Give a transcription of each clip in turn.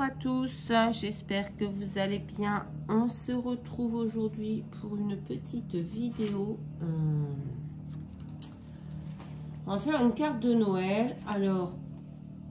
à tous, j'espère que vous allez bien. On se retrouve aujourd'hui pour une petite vidéo. On va faire une carte de Noël. Alors,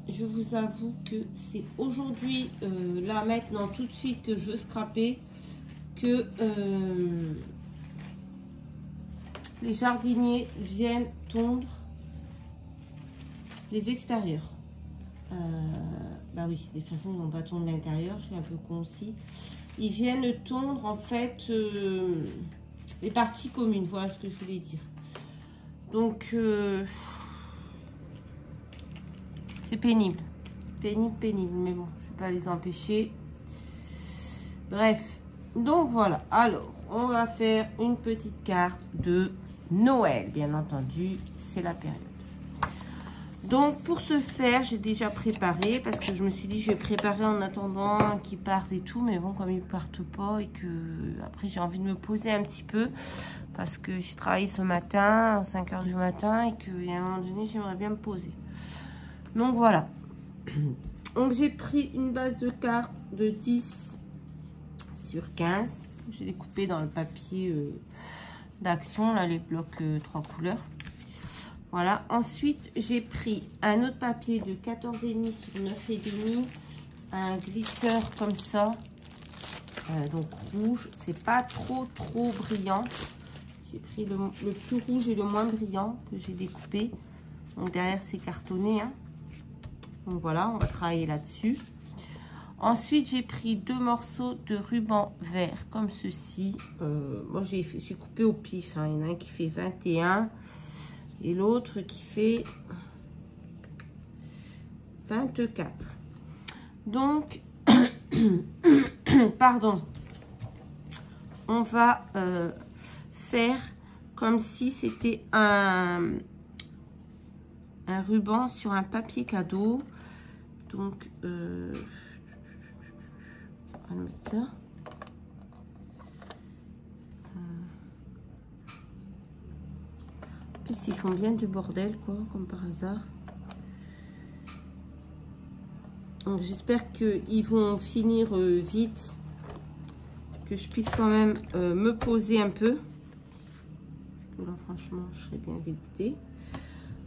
je vous avoue que c'est aujourd'hui, là maintenant, tout de suite que je veux scraper, que les jardiniers viennent tondre les extérieurs. Bah oui, de toute façon ils vont pas tondre l'intérieur, je suis un peu con aussi. Ils viennent tondre en fait les parties communes, voilà ce que je voulais dire. Donc c'est pénible, pénible, mais bon, je vais pas les empêcher. Bref, donc voilà. Alors, on va faire une petite carte de Noël, bien entendu, c'est la période. Donc, pour ce faire, j'ai déjà préparé, parce que je me suis dit, je vais préparer en attendant qu'ils partent et tout, mais bon, comme ils partent pas et que après j'ai envie de me poser un petit peu, parce que j'ai travaillé ce matin, à 5 h du matin, et qu'à un moment donné, j'aimerais bien me poser. Donc, voilà. Donc, j'ai pris une base de cartes de 10 sur 15. J'ai découpé dans le papier d'action, là, les blocs 3 couleurs. Voilà, ensuite j'ai pris un autre papier de 14,5 sur 9,5, un glitter comme ça, donc rouge, c'est pas trop brillant. J'ai pris le plus rouge et le moins brillant que j'ai découpé. Donc derrière c'est cartonné, hein. Donc voilà, on va travailler là-dessus. Ensuite j'ai pris 2 morceaux de ruban vert comme ceci. Moi j'ai coupé au pif, hein. Il y en a un qui fait 21. Et l'autre qui fait 24. Donc, pardon, on va faire comme si c'était un ruban sur un papier cadeau. Donc, on va le mettre là. Ils font bien du bordel, quoi, comme par hasard. Donc, j'espère qu'ils vont finir vite. Que je puisse quand même me poser un peu. Parce que là, franchement, je serais bien dégoûtée.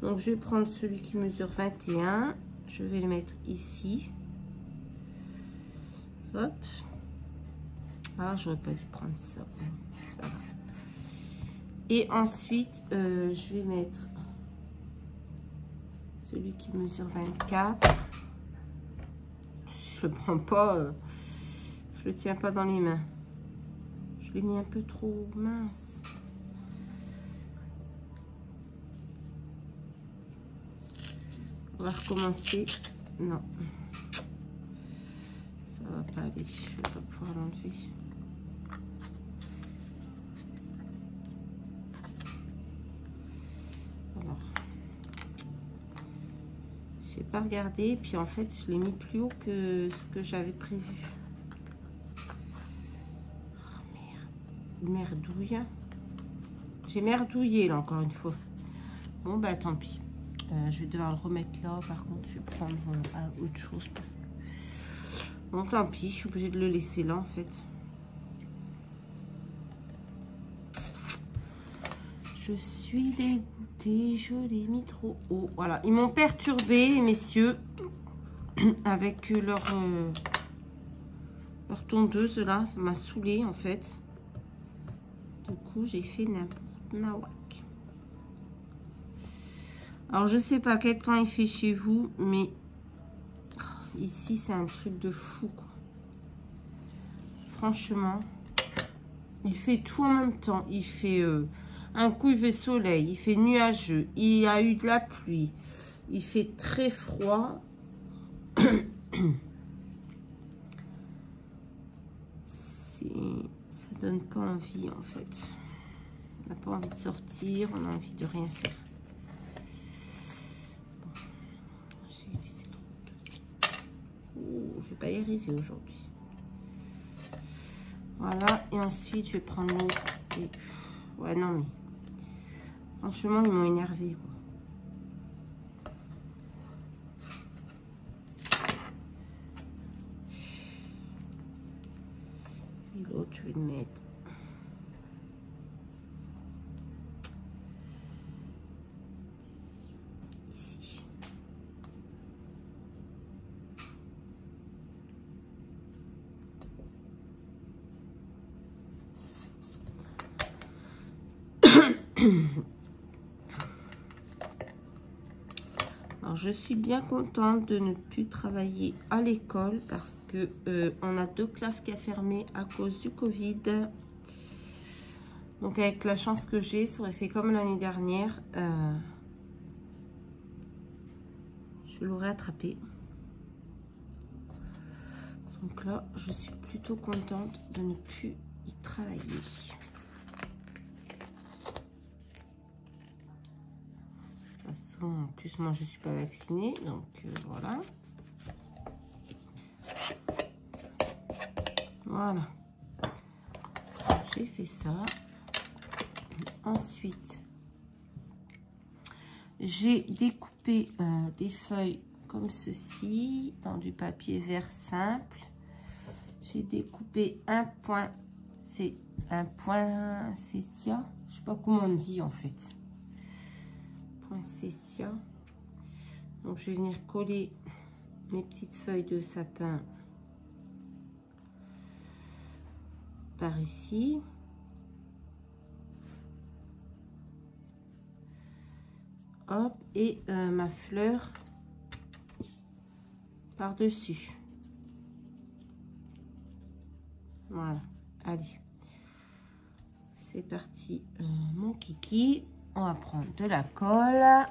Donc, je vais prendre celui qui mesure 21. Je vais le mettre ici. Hop. Ah, j'aurais pas dû prendre ça. Voilà. Et ensuite, je vais mettre celui qui mesure 24. Je le prends pas, je le tiens pas dans les mains. Je l'ai mis un peu trop mince. On va recommencer. Non, ça va pas aller. Je vais pas pouvoir l'enlever. J'ai pas regardé, puis en fait je l'ai mis plus haut que ce que j'avais prévu. Oh, merde. Merdouille. J'ai merdouillé là encore une fois. Bon bah tant pis. Je vais devoir le remettre là. Par contre je vais prendre autre chose parce que... Bon tant pis, je suis obligée de le laisser là en fait. Je suis dégoûtée, je l'ai mis trop haut. Voilà, ils m'ont perturbé, les messieurs, avec leur tondeuse là. Ça m'a saoulée en fait. Du coup, j'ai fait n'importe nawak. Alors, je sais pas quel temps il fait chez vous, mais ici, c'est un truc de fou, quoi. Franchement, il fait tout en même temps. Il fait... un coup, il fait soleil, il fait nuageux, il y a eu de la pluie, il fait très froid. Ça donne pas envie, en fait. On n'a pas envie de sortir, on a envie de rien faire. Bon, je vais pas y arriver aujourd'hui. Voilà, et ensuite, je vais prendre l'autre. Et... ouais, non, mais... franchement, ils m'ont énervé, quoi. vais le mettre ici. Alors, je suis bien contente de ne plus travailler à l'école parce que on a 2 classes qui a fermé à cause du Covid. Donc, avec la chance que j'ai, ça aurait fait comme l'année dernière. Je l'aurais attrapé. Donc là, je suis plutôt contente de ne plus y travailler. De toute façon, en plus, moi, je ne suis pas vaccinée. Donc, voilà. Voilà. J'ai fait ça. Ensuite, j'ai découpé des feuilles comme ceci, dans du papier vert simple. J'ai découpé un point, c'est un point cécia. Je ne sais pas comment on dit en fait. Point cécia. Donc, je vais venir coller mes petites feuilles de sapin par ici. Hop, et ma fleur par-dessus. Voilà, allez. C'est parti, mon kiki. On va prendre de la colle.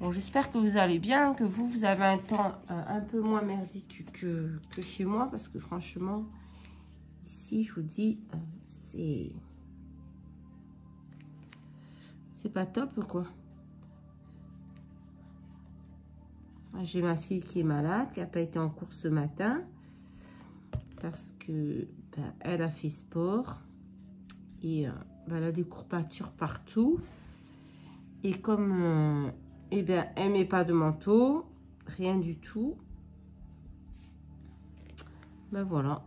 Bon, j'espère que vous allez bien, que vous avez un temps un peu moins merdique que chez moi, parce que franchement, ici, je vous dis, c'est pas top, quoi. J'ai ma fille qui est malade, qui n'a pas été en cours ce matin, parce que elle a fait sport, et elle a des courbatures partout. Et comme elle met pas de manteau, rien du tout, voilà,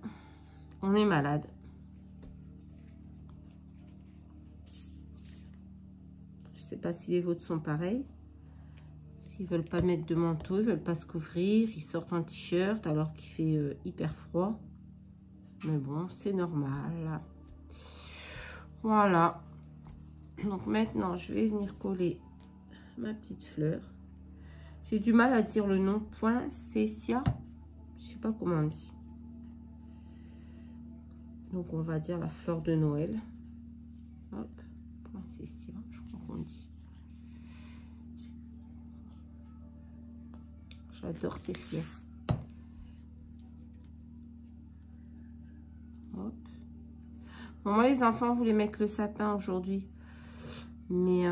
on est malade. Je sais pas si les vôtres sont pareils. S'ils veulent pas mettre de manteau, ils veulent pas se couvrir, ils sortent en t-shirt alors qu'il fait hyper froid. Mais bon, c'est normal. Voilà. Donc maintenant, je vais venir coller ma petite fleur. J'ai du mal à dire le nom. Point cécia. Je sais pas comment on dit. Donc on va dire la fleur de Noël. Hop. Point cécia, je crois qu'on dit. J'adore ces fleurs. Hop. Bon, moi les enfants voulaient mettre le sapin aujourd'hui. Mais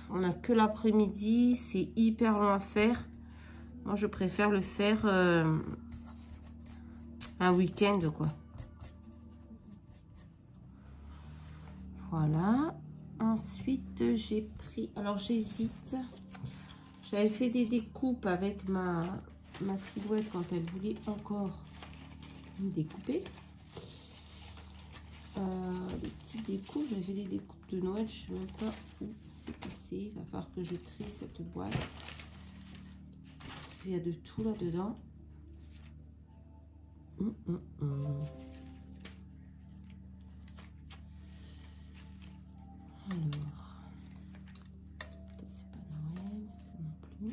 on n'a que l'après-midi. C'est hyper long à faire. Moi je préfère le faire un week-end, quoi. Voilà. Ensuite, j'ai pris... Alors, j'hésite. J'avais fait des découpes avec ma silhouette quand elle voulait encore me découper. Des petites découpes. J'avais fait des découpes de Noël. Je ne sais même pas où c'est passé. Il va falloir que je trie cette boîte. Parce qu'il y a de tout là-dedans. Alors, c'est pas Noël, ça non plus.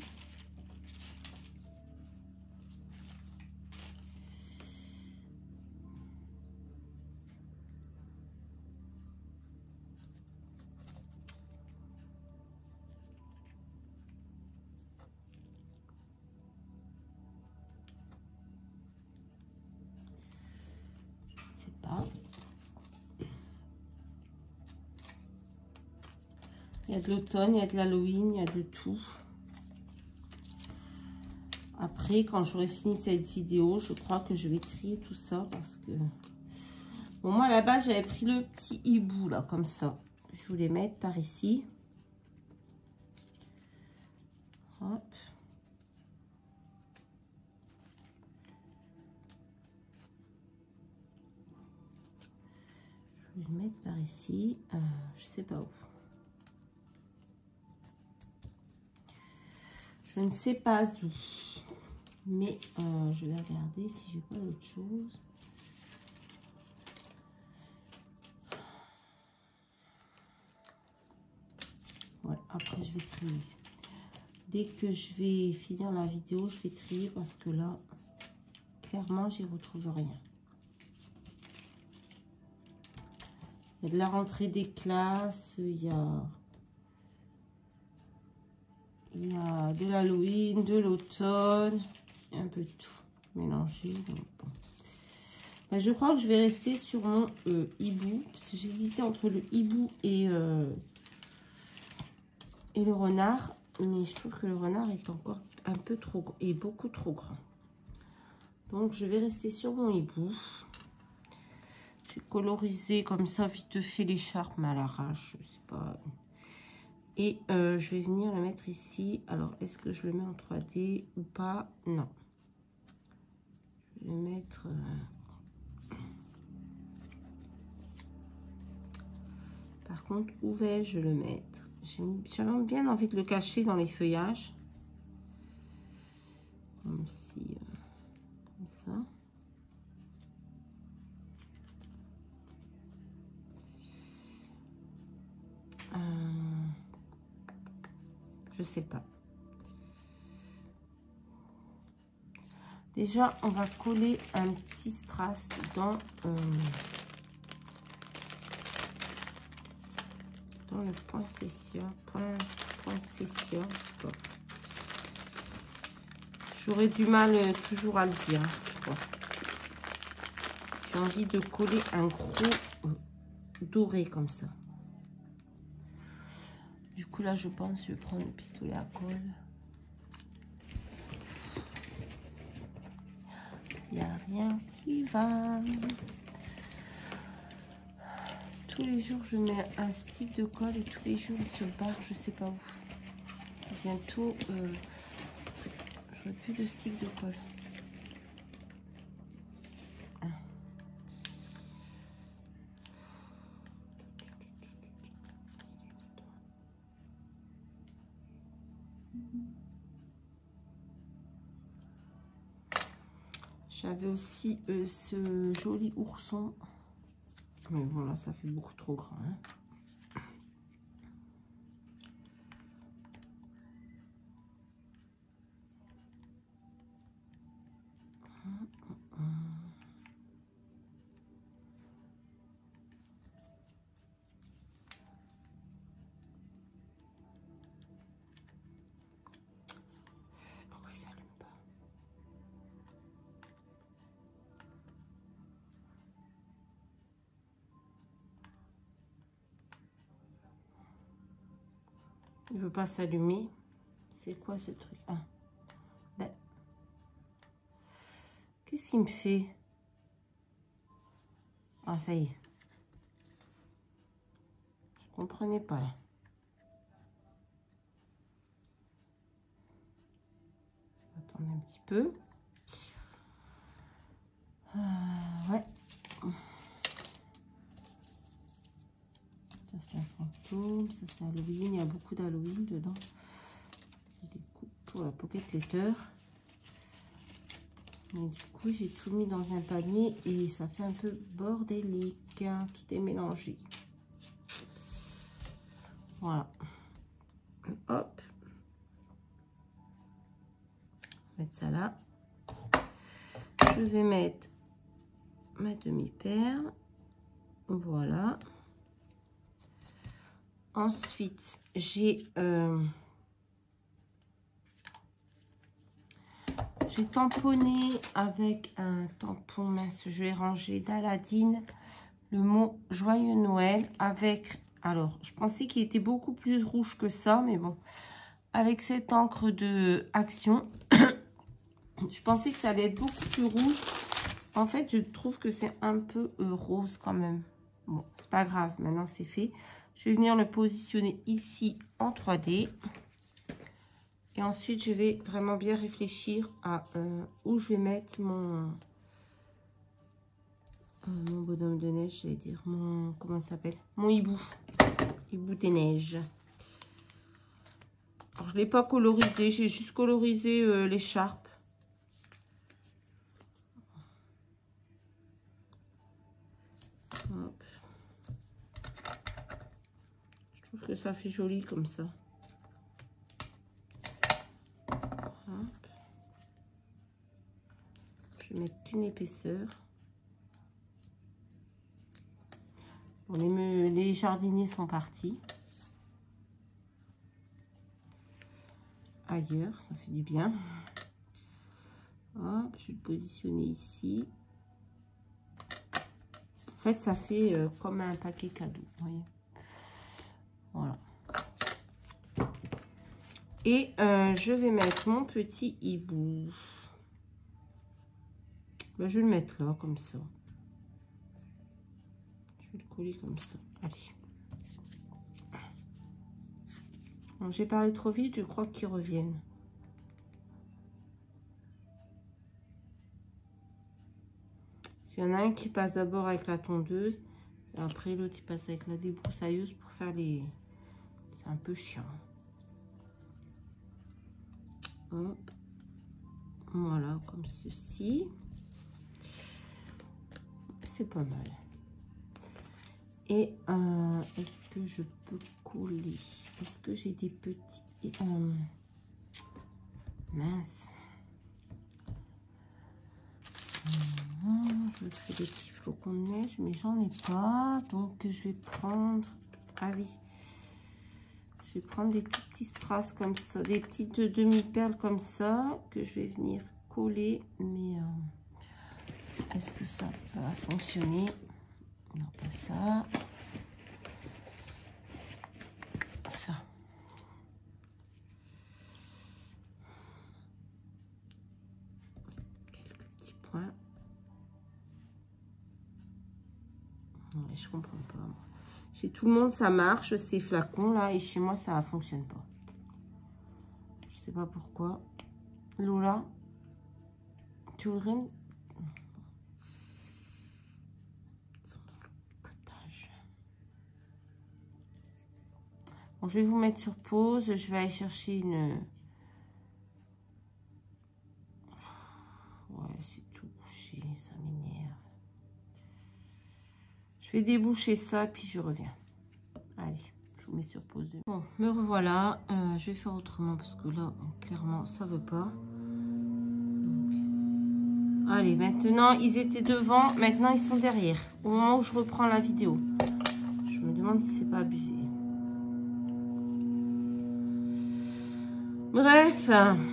Je sais pas. Il y a de l'automne, il y a de l'Halloween, il y a de tout. Après, quand j'aurai fini cette vidéo, je crois que je vais trier tout ça parce que... Bon, moi, là-bas, j'avais pris le petit hibou, là, comme ça. Je voulais mettre par ici. Hop. vais le mettre par ici. Je sais pas où. Je ne sais pas où. Mais je vais regarder si j'ai pas d'autre chose. Ouais, après je vais trier. Dès que je vais finir la vidéo, je vais trier parce que là, clairement, j'y retrouve rien. Il y a de la rentrée des classes, il y a de l'Halloween, de l'automne, un peu de tout mélangé. Donc bon. Ben, je crois que je vais rester sur mon hibou, parce que j'hésitais entre le hibou et le renard, mais je trouve que le renard est encore un peu trop et beaucoup trop grand. Donc je vais rester sur mon hibou. J'ai colorisé comme ça vite fait l'écharpe, mais à l'arrache, je sais pas. Et je vais venir le mettre ici. Alors, est-ce que je le mets en 3D ou pas? Non. Je vais mettre... Par contre, où vais-je le mettre? J'avais bien envie de le cacher dans les feuillages. Comme si... comme ça. Je sais pas. Déjà, on va coller un petit strass dans le poinsettia. Poinsettia. J'aurais du mal toujours à le dire. J'ai envie de coller un gros doré comme ça. Du coup, là, je pense que je vais prendre le pistolet à colle. Il n'y a rien qui va. Tous les jours, je mets un stick de colle et tous les jours, il se barre, je sais pas où. Bientôt, j'aurai plus de stick de colle. J'avais aussi ce joli ourson. Mais bon, là, ça fait beaucoup trop grand. Hein. Pourquoi ça s'allume pas? Il veut pas s'allumer. C'est quoi ce truc? Ah. Ben. Qu'est-ce qu'il me fait? Ah, ça y est. Je comprenais pas là. Attendez un petit peu. Ouais. Ça c'est un fantôme, ça c'est Halloween. Il y a beaucoup d'Halloween dedans. Des coupes pour la pocket letter. Mais du coup, j'ai tout mis dans un panier et ça fait un peu bordélique. Tout est mélangé. Voilà. Hop. Mettre ça là. Je vais mettre ma demi-perle. Voilà. Ensuite, j'ai tamponné avec un tampon mince. Je vais ranger d'Aladine le mot Joyeux Noël avec... Alors, je pensais qu'il était beaucoup plus rouge que ça, mais bon. Avec cette encre de Action, je pensais que ça allait être beaucoup plus rouge. En fait, je trouve que c'est un peu rose quand même. Bon, c'est pas grave, maintenant c'est fait. Je vais venir le positionner ici en 3D. Et ensuite, je vais vraiment bien réfléchir à où je vais mettre mon bonhomme de neige, j'allais dire mon... Comment ça s'appelle? Mon hibou. Hibou des neiges. Alors, je ne l'ai pas colorisé, j'ai juste colorisé l'écharpe. Hop. Je trouve que ça fait joli comme ça. Hop. Je vais mettre une épaisseur. Bon, les jardiniers sont partis. Ailleurs, ça fait du bien. Hop, je vais le positionner ici. En fait, ça fait comme un paquet cadeau, vous voyez. Voilà. Et je vais mettre mon petit hibou. Ben, je vais le mettre là, comme ça. Je vais le coller comme ça. Allez. J'ai parlé trop vite, je crois qu'ils reviennent. S'il y en a un qui passe d'abord avec la tondeuse, et après l'autre il passe avec la débroussailleuse pour faire les... C'est un peu chiant. Hop. Voilà, comme ceci. C'est pas mal. Et est-ce que je peux coller? Est-ce que j'ai des petits... mince. Je fais des petits flocons de neige, mais j'en ai pas. Donc, je vais prendre... Ah oui. Je vais prendre des tout petits strass comme ça. Des petites demi-perles comme ça. Que je vais venir coller. Mais est-ce que ça va fonctionner? Non, pas ça. Ça. Quelques petits points. Ouais, je comprends pas. Chez tout le monde, ça marche, ces flacons-là. Et chez moi, ça ne fonctionne pas. Je sais pas pourquoi. Lola, tu voudrais me... Bon, je vais vous mettre sur pause. Je vais aller chercher une... Ouais, c'est tout bouché. Ça m'énerve. Je vais déboucher ça, puis je reviens. Allez, je vous mets sur pause. Bon, me revoilà. Je vais faire autrement, parce que là, clairement, ça veut pas. Donc... Allez, maintenant, ils étaient devant. Maintenant, ils sont derrière. Au moment où je reprends la vidéo. Je me demande si c'est pas abusé. Bref. Allez,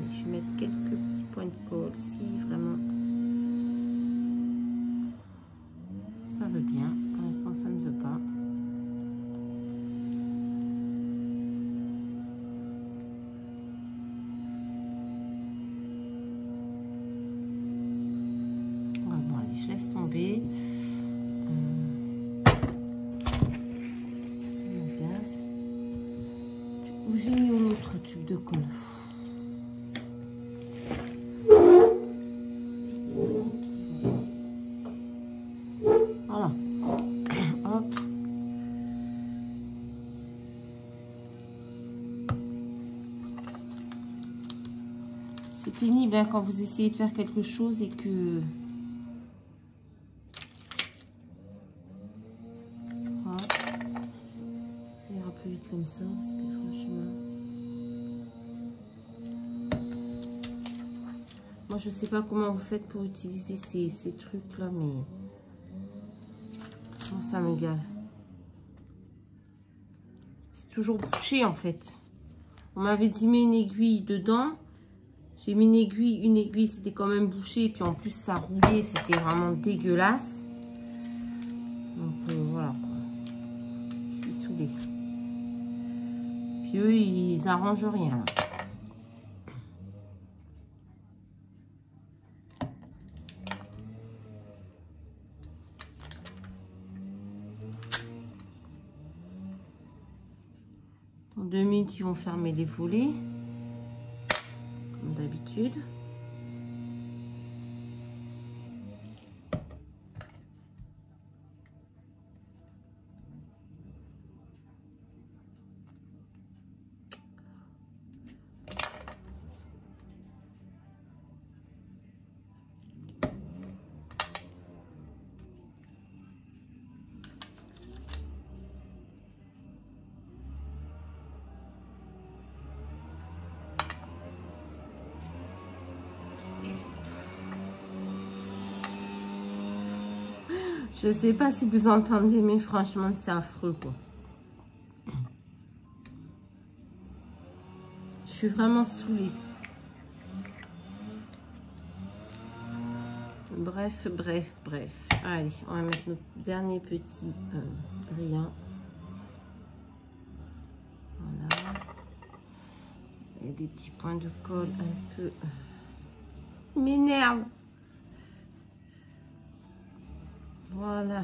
je vais mettre quelques petits points de colle si vraiment ça veut bien. Pour l'instant, ça ne veut pas. Je laisse tomber. Où j'ai mis un autre tube de colle. Voilà. Hop. C'est pénible hein, quand vous essayez de faire quelque chose et que... Plus vite comme ça parce que franchement moi je sais pas comment vous faites pour utiliser ces trucs là, mais moi, ça me gave. C'est toujours bouché en fait. On m'avait dit mets une aiguille dedans, j'ai mis une aiguille c'était quand même bouché, et puis en plus ça roulait, c'était vraiment dégueulasse. Donc voilà quoi. Je suis saoulée. Puis eux, ils arrangent rien. minutes, ils vont fermer les volets, comme d'habitude. Je sais pas si vous entendez, mais franchement, c'est affreux, quoi. Je suis vraiment saoulée. Bref. Allez, on va mettre notre dernier petit brillant. Voilà. Il y a des petits points de colle un peu... m'énerve. Voilà,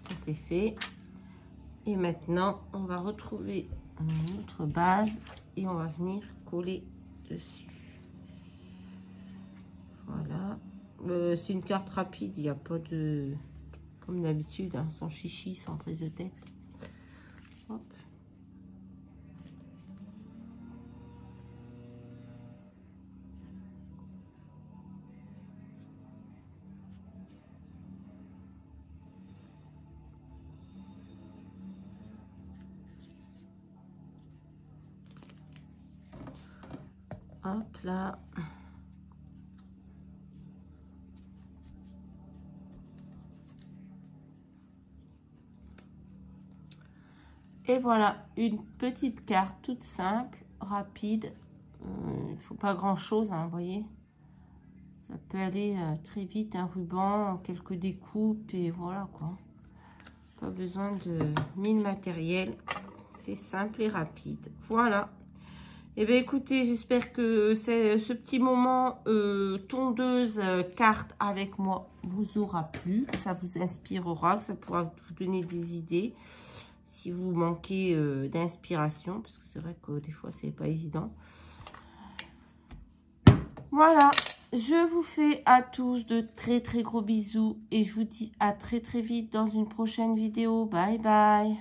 ça c'est fait. Et maintenant, on va retrouver notre base et on va venir coller dessus. Voilà. C'est une carte rapide, il n'y a pas de... Comme d'habitude, hein, sans chichi, sans prise de tête. Hop. Hop là. Et voilà, une petite carte toute simple, rapide. Il ne faut pas grand chose, hein, vous voyez. Ça peut aller très vite, un ruban, quelques découpes et voilà quoi. Pas besoin de mille matériel. C'est simple et rapide. Voilà. Et bien écoutez, j'espère que ce petit moment tondeuse carte avec moi vous aura plu, que ça vous inspirera, que ça pourra vous donner des idées si vous manquez d'inspiration, parce que c'est vrai que des fois c'est pas évident. Voilà, je vous fais à tous de très gros bisous et je vous dis à très vite dans une prochaine vidéo. Bye bye.